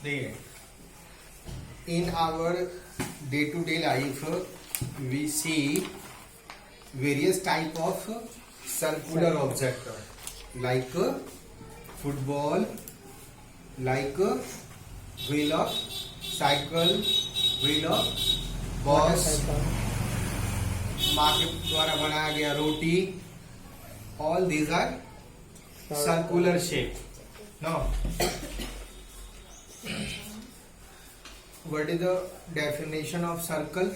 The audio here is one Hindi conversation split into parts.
देखिए, in our day-to-day life we see various type of circular object like football, like wheel of cycle, wheel of bus, माँ के द्वारा बनाया गया रोटी. All these are circular shape. Now, what is the definition of circle?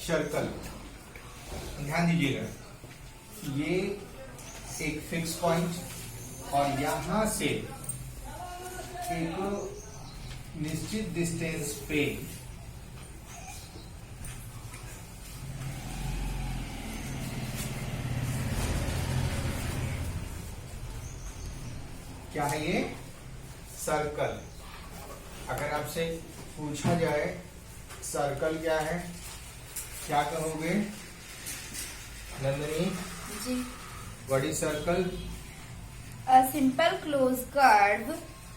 Circle, ध्यान दीजिएगा, ये एक फिक्स पॉइंट और यहां से एक निश्चित डिस्टेंस पे क्या है ये सर्कल. अगर आपसे पूछा जाए सर्कल क्या है, क्या कहोगे Nandini ji? What is circle? A simple closed curve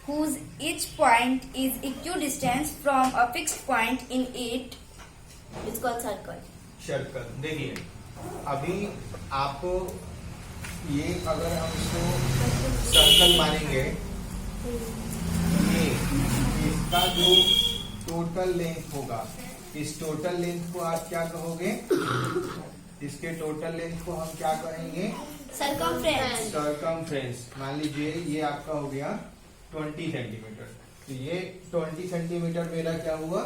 whose each point is equidistant from a fixed point in it is called circle. Circle. देखिए, अभी आप ये अगर हम इसको सर्कल मानेंगे, ये इसका जो टोटल लेंथ होगा, इस टोटल लेंथ को आप क्या कहोगे? इसके टोटल लेंथ को हम क्या कहेंगे? Circumference. सर्कमफ्रेंस. मान लीजिए ये आपका हो गया 20 सेंटीमीटर, तो ये 20 सेंटीमीटर मेरा क्या हुआ?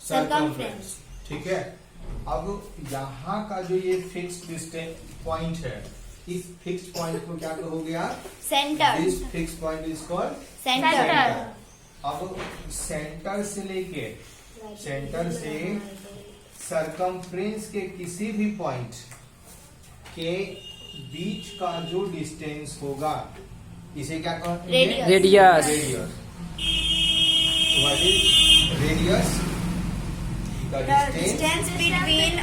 सर्कमफ्रेंस. ठीक है. अब यहाँ का जो ये फिक्स डिस्टेंस पॉइंट है, इस फिक्स पॉइंट को क्या कहोगे आप? Center. This fix point is called Center. अब सेंटर से लेके सेंटर से सरकमफ्रेंस के किसी भी पॉइंट के बीच का जो डिस्टेंस होगा, इसे क्या कहेंगे? Radius. Radius. What is radius? The The distance distance between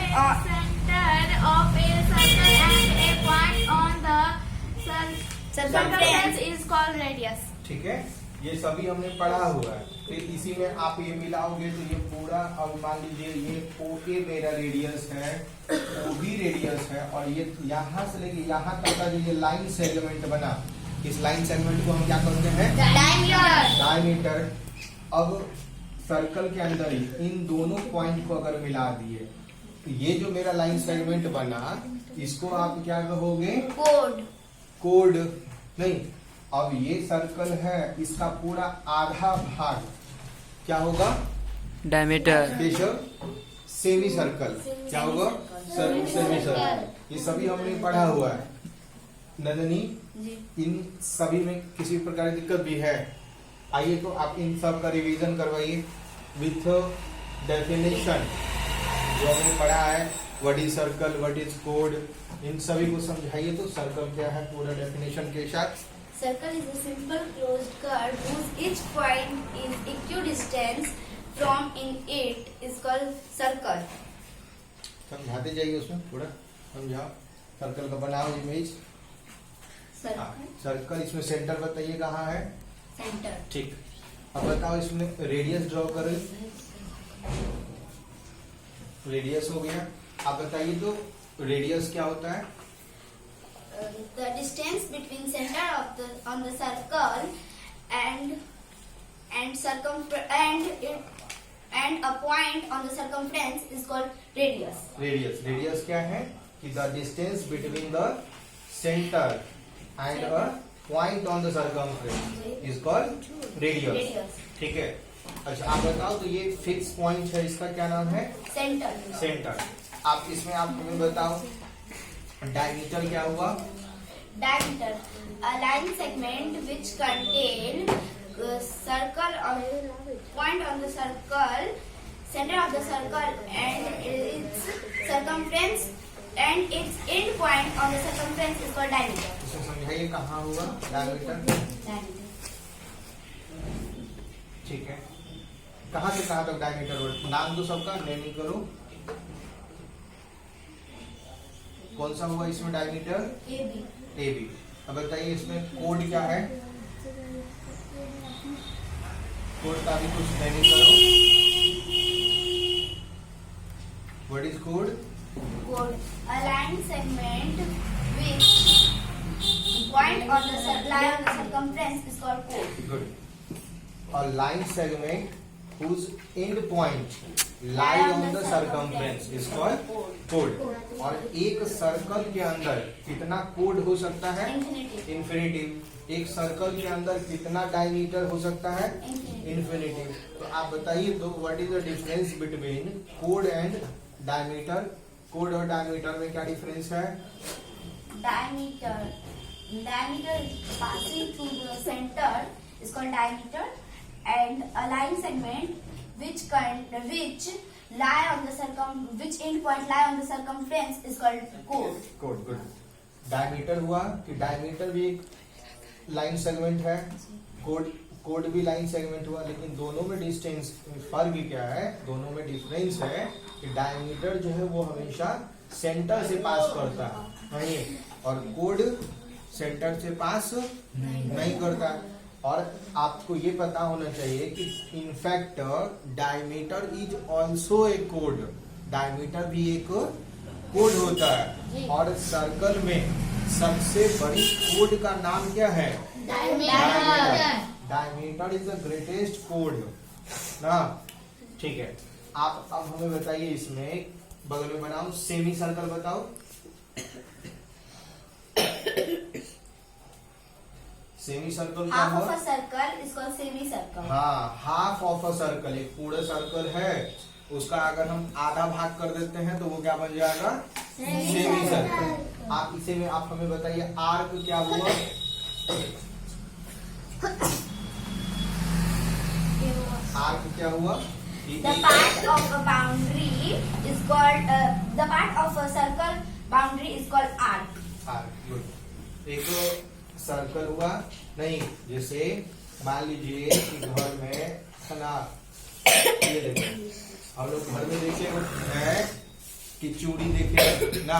center of a circle and a point on the circumference is called radius. ठीक है. ये सभी हमने पढ़ा हुआ है. फिर इसी में आप ये मिलाओगे तो ये पूरा, अब मान लीजिए ये ओके मेरा रेडियस है, ओ भी रेडियस है, और ये यहाँ से लेके यहाँ तक का जो ये लाइन सेगमेंट बना, इस लाइन सेगमेंट को हम क्या कहते हैं? diameter. डायमीटर. अब सर्कल के अंदर ही इन दोनों पॉइंट को अगर मिला दिए तो ये जो मेरा लाइन सेगमेंट बना, इसको आप क्या कहोगे? Chord. कोड नहीं. अब ये सर्कल है, इसका पूरा आधा भाग क्या होगा? डायमीटर. Keshav, semi circle. क्या होगा? Semi circle. ये सभी हमने पढ़ा हुआ है. नंदनी, इन सभी में किसी प्रकार की दिक्कत भी है? आइए तो आप इन सब का रिवीजन करवाइए विथ डेफिनेशन जो हमने पढ़ा है. What is circle, what is code, इन सभी को समझाइए. तो सर्कल क्या है पूरा डेफिनेशन के साथ? Circle is a simple closed curve whose each point is equidistant from in it is called circle. समझाते जाइए, उसमें थोड़ा समझाओ. सर्कल का बनाओ इमेज. Circle. सर्कल, इसमें सेंटर बताइए कहाँ है? Center. ठीक. अब बताओ इसमें रेडियस ड्रॉ करें. रेडियस हो गया. आप बताइए तो रेडियस क्या होता है? The distance between center of the on the circle and a point on the circumference is called radius. Radius. Radius क्या है? कि the distance between the centre and a point on the circumference is called radius. Radius. ठीक है. अच्छा, आप बताओ तो ये फिक्स पॉइंट है, इसका क्या नाम है? Center. सेंटर. आप इसमें आप हमें बताओ डायमीटर क्या हुआ? Diameter. A line segment which contain circle or point on the circle, center of the circle and its circumference and its end point on the circumference is called diameter. इसे समझाइए कहाँ हुआ डायमीटर? ठीक है. कहाँ से कहाँ तक डायमीटर हुआ? नाम दो सबका, नेमिंग करो. कौन सा हुआ इसमें डायमीटर? AB. AB. अब बताइए इसमें कोड क्या है? कोड का भी कुछ मीनिंग करो। What is code? Code. A line segment which point on the line on the circumference is called chord. Good. A line segment whose end point lie on the circumference is called chord. और एक सर्कल के अंदर कितना कोड हो सकता है? Infinitive. इन्फिनिटिव। एक सर्कल के अंदर कितना डायमीटर हो सकता है? Infinitive. इन्फिनिटिव। तो आप बताइए तो what is the difference between code and diameter? Code और डायमीटर में क्या डिफरेंस है? Diameter. Diameter passing through the center is called diameter, and a line segment which lie on the which end point lie on the circumference is called chord. Code. Good. Diameter हुआ कि डायमीटर भी एक लाइन सेगमेंट है, कोड भी लाइन सेगमेंट हुआ, लेकिन दोनों में डिस्टेंस फर्क क्या है? दोनों में डिफरेंस है कि डायमीटर जो है वो हमेशा सेंटर से पास करता है नहीं, और कोड सेंटर से पास नहीं करता। और आपको ये पता होना चाहिए कि in fact diameter is also a code. Diameter भी एक कोड होता है। और सर्कल में सबसे बड़ी कोड का नाम क्या है? Diameter is the greatest code ना। ठीक है, आप अब हमें बताइए, इसमें बगल में बनाओ सेमी सर्कल बताओ। सेमी सर्कल क्या Half of हुआ? a circle is called semicircle. हाँ, हाफ ऑफ अ सर्कल, एक पूरा सर्कल है, उसका अगर हम आधा भाग कर देते हैं तो वो क्या बन जाएगा? Semi circle. आप इसे में आप हमें बताइए आर्क क्या हुआ? आर्क क्या हुआ? The part of a boundary is called the part of a circle boundary is called arc. Arc. Good. एक सर्कल हुआ नहीं, जैसे मान लीजिए कि घर में है ना, ये देखो हम लोग घर में देखे हैं कि चूड़ी देखे ना।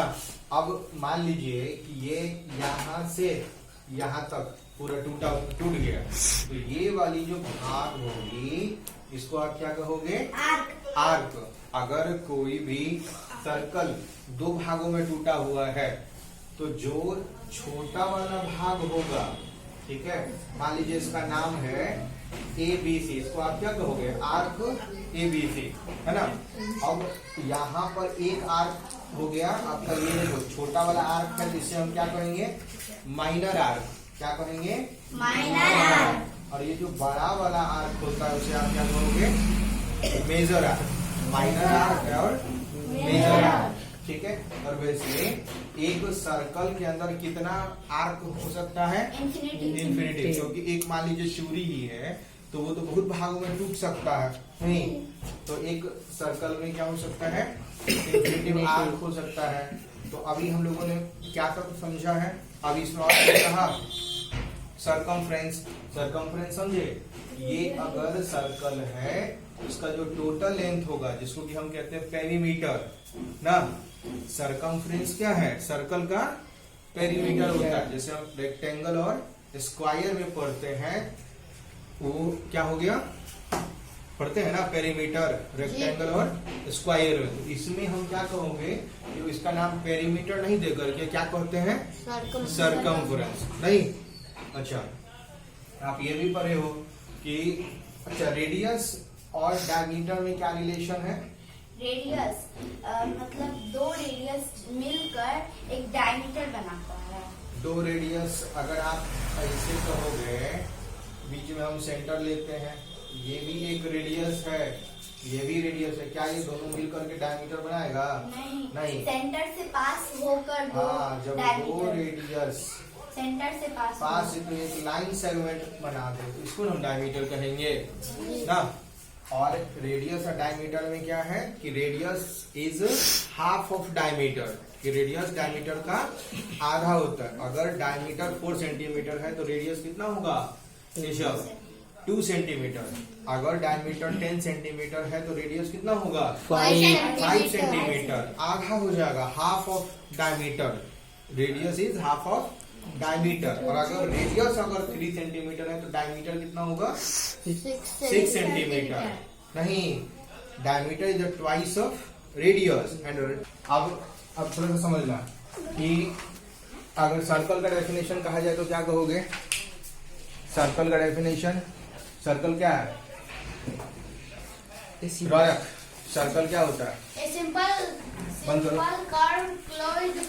अब मान लीजिए कि ये यहाँ से यहाँ तक पूरा टूट गया, तो ये वाली जो भाग होगी इसको आप क्या कहोगे? Arc. आर्क। अगर कोई भी सर्कल दो भागों में टूटा हुआ है तो जो छोटा वाला भाग होगा, ठीक है, मान लीजिए इसका नाम है ABC, इसको आप क्या कहोगे? आर्क ABC, है ना। अब यहाँ पर एक आर्क हो गया आपका, ये देखो छोटा वाला आर्क है, जिससे हम क्या कहेंगे? Minor arc. क्या कहेंगे? Minor arc. और ये जो बड़ा वाला आर्क होता है उसे आप क्या कहोगे? Major arc. माइनर आर्क और मेजर आर्क, ठीक है। और वैसे एक सर्कल के अंदर कितना आर्क हो सकता है? Infinity. इन्फिनिटी। क्योंकि एक मान लीजिए चूड़ी ही है तो वो तो बहुत भागों में टूट सकता है नहीं, तो एक सर्कल में क्या हो सकता है? इन्फिनिटी आर्क हो सकता है। तो अभी हम लोगों ने क्या तक समझा है? अभी इसमें और क्या कहा? सरकमफ्रेंस। सरकमफ्रेंस समझे? ये अगर सर्कल है उसका जो टोटल लेंथ होगा, जिसको कि हम कहते हैं पेरीमीटर ना। सरकमफ्रेंस क्या है? सर्कल का पेरीमीटर होता है। जैसे हम रेक्टेंगल और स्क्वायर में पढ़ते हैं, वो क्या हो गया? पढ़ते हैं ना पेरीमीटर, रेक्टेंगल और स्क्वायर में। तो इसमें हम क्या कहोगे? जो इसका नाम पेरीमीटर नहीं देकर के क्या कहते हैं? सरकमफ्रेंस नहीं। अच्छा, आप ये भी पढ़े हो कि अच्छा रेडियस और डायमीटर में क्या रिलेशन है? रेडियस मतलब दो रेडियस मिलकर एक डायमीटर बनाता है। दो रेडियस अगर आप ऐसे कहोगे, बीच में हम सेंटर लेते हैं, ये भी एक रेडियस है, ये भी रेडियस है, क्या ये दोनों मिलकर के डायमीटर बनाएगा? नहीं। सेंटर से पास होकर दो हाँ, जब दो डायमीटर रेडियस सेंटर से पास से तो एक लाइन सेगमेंट बना दे तो इसको हम डायमीटर कहेंगे ना। और रेडियस और डायमीटर में क्या है कि radius is half of diameter, कि रेडियस डायमीटर का आधा होता है। अगर डायमीटर 4 सेंटीमीटर है तो रेडियस कितना होगा? 2 सेंटीमीटर। अगर डायमीटर 10 सेंटीमीटर है तो रेडियस कितना होगा? 5 सेंटीमीटर। आधा हो जाएगा, half of diameter. Radius is half of diameter, और अगर रेडियस अगर 3 सेंटीमीटर है तो डायमीटर कितना होगा? 6 सेंटीमीटर। नहीं, diameter is the twice of radius. And अब थोड़ा सा समझना कि अगर सर्कल का डेफिनेशन कहा जाए तो क्या कहोगे? सर्कल का डेफिनेशन, सर्कल क्या है? सर्कल क्या होता है? A simple बंद करो। curve closed